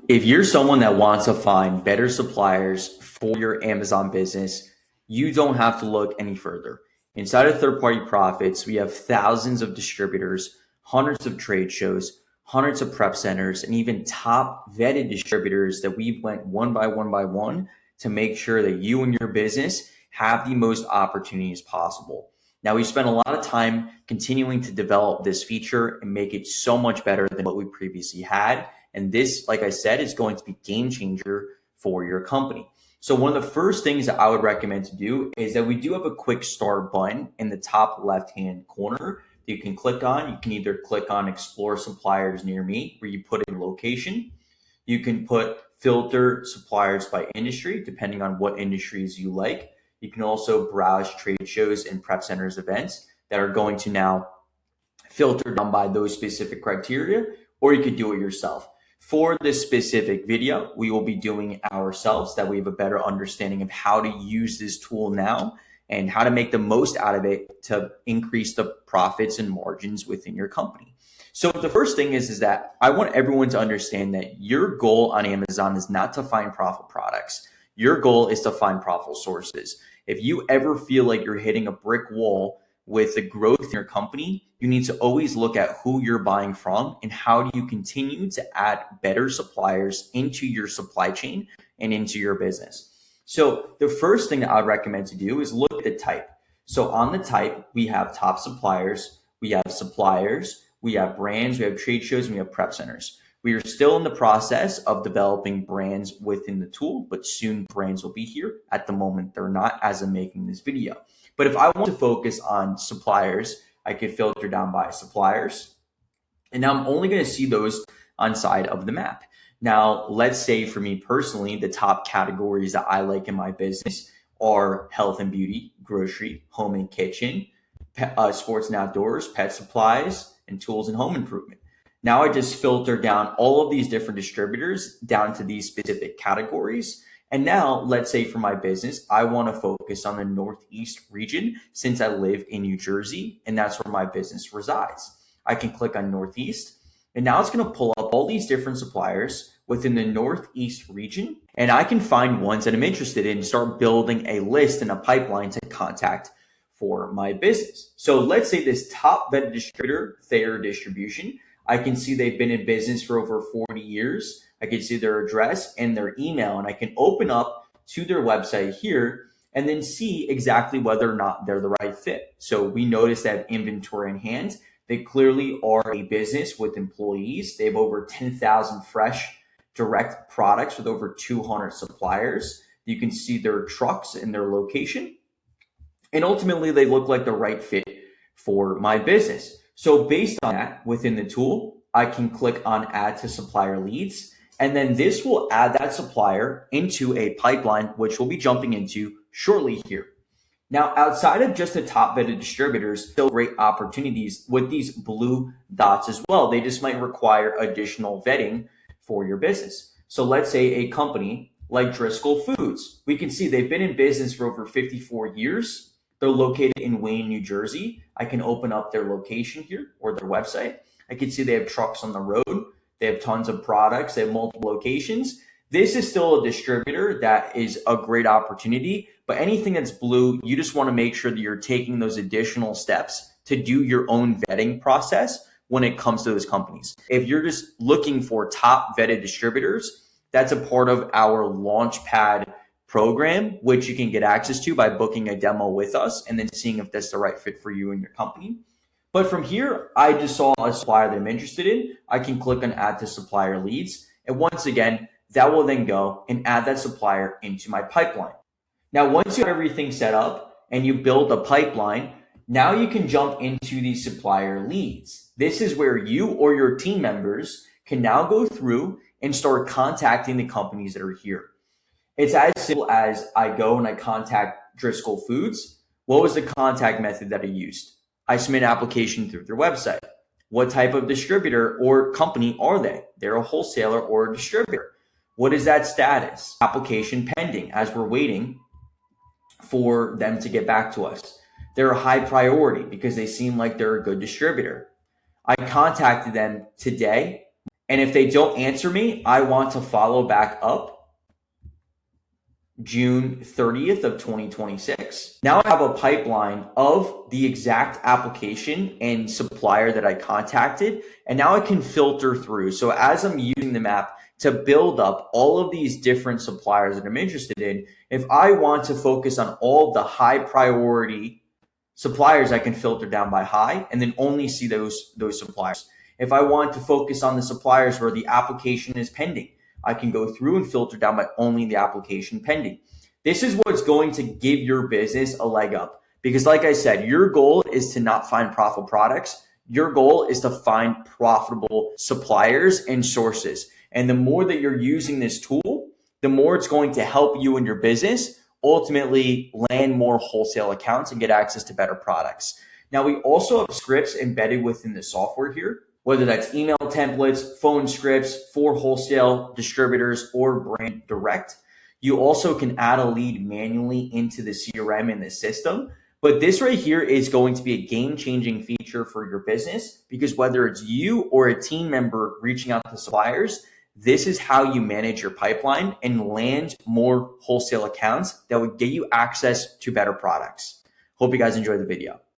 If you're someone that wants to find better suppliers for your Amazon business, you don't have to look any further. Inside of Third Party Profits, we have thousands of distributors, hundreds of trade shows, hundreds of prep centers, and even top vetted distributors that we've went one by one to make sure that you and your business have the most opportunities possible. Now, we spent a lot of time continuing to develop this feature and make it so much better than what we previously had. And this, like I said, is going to be a game changer for your company. So one of the first things that I would recommend to do is that we do have a quick start button in the top left-hand corner that you can click on. You can either click on Explore Suppliers Near Me, where you put in location. You can put filter suppliers by industry, depending on what industries you like. You can also browse trade shows and prep centers events that are going to now filter down by those specific criteria, or you could do it yourself. For this specific video, we will be doing it ourselves, that we have a better understanding of how to use this tool now and how to make the most out of it to increase the profits and margins within your company. So the first thing is that I want everyone to understand that your goal on Amazon is not to find profitable products. Your goal is to find profitable sources. If you ever feel like you're hitting a brick wall with the growth in your company, you need to always look at who you're buying from and how do you continue to add better suppliers into your supply chain and into your business. So the first thing that I would recommend to do is look at the type. So on the type, we have top suppliers, we have suppliers, we have brands, we have trade shows, and we have prep centers. We are still in the process of developing brands within the tool, but soon brands will be here. At the moment, they're not as I'm making this video. But if I want to focus on suppliers, I could filter down by suppliers. And now I'm only going to see those on side of the map. Now, let's say for me personally, the top categories that I like in my business are health and beauty, grocery, home and kitchen, sports and outdoors, pet supplies, and tools and home improvement. Now I just filter down all of these different distributors down to these specific categories. And now let's say for my business, I want to focus on the Northeast region since I live in New Jersey and that's where my business resides. I can click on Northeast and now it's going to pull up all these different suppliers within the Northeast region. And I can find ones that I'm interested in and start building a list and a pipeline to contact for my business. So let's say this top vetted distributor, Thayer Distribution, I can see they've been in business for over 40 years. I can see their address and their email, and I can open up to their website here and then see exactly whether or not they're the right fit. So we notice they have inventory in hand. They clearly are a business with employees. They have over 10,000 fresh direct products with over 200 suppliers. You can see their trucks and their location. And ultimately, they look like the right fit for my business. So based on that, within the tool, I can click on Add to Supplier Leads, and then this will add that supplier into a pipeline, which we'll be jumping into shortly here. Now, outside of just the top vetted distributors, still great opportunities with these blue dots as well. They just might require additional vetting for your business. So let's say a company like Driscoll Foods. We can see they've been in business for over 54 years. They're located in Wayne, New Jersey. I can open up their location here or their website. I can see they have trucks on the road. They have tons of products. They have multiple locations. This is still a distributor that is a great opportunity, but anything that's blue, you just want to make sure that you're taking those additional steps to do your own vetting process when it comes to those companies. If you're just looking for top vetted distributors, that's a part of our Launchpad program, which you can get access to by booking a demo with us and then seeing if that's the right fit for you and your company. But from here, I just saw a supplier that I'm interested in. I can click on Add to Supplier Leads. And once again, that will then go and add that supplier into my pipeline. Now, once you have everything set up and you build a pipeline, now you can jump into the supplier leads. This is where you or your team members can now go through and start contacting the companies that are here. It's as simple as I go and I contact Driscoll Foods. What was the contact method that I used? I submit an application through their website. What type of distributor or company are they? They're a wholesaler or a distributor. What is that status? Application pending as we're waiting for them to get back to us. They're a high priority because they seem like they're a good distributor. I contacted them today And if they don't answer me, I want to follow back up June 30th of 2026. Now I have a pipeline of the exact application and supplier that I contacted, and now I can filter through. So as I'm using the map to build up all of these different suppliers that I'm interested in, if I want to focus on all the high priority suppliers, I can filter down by high and then only see those suppliers. If I want to focus on the suppliers where the application is pending, I can go through and filter down by only the application pending. This is what's going to give your business a leg up. Because like I said, your goal is to not find profitable products. Your goal is to find profitable suppliers and sources. And the more that you're using this tool, the more it's going to help you in your business ultimately land more wholesale accounts and get access to better products. Now, we also have scripts embedded within the software here, whether that's email templates, phone scripts for wholesale distributors or brand direct. You also can add a lead manually into the CRM in the system. But this right here is going to be a game-changing feature for your business, because whether it's you or a team member reaching out to suppliers, this is how you manage your pipeline and land more wholesale accounts that would get you access to better products. Hope you guys enjoyed the video.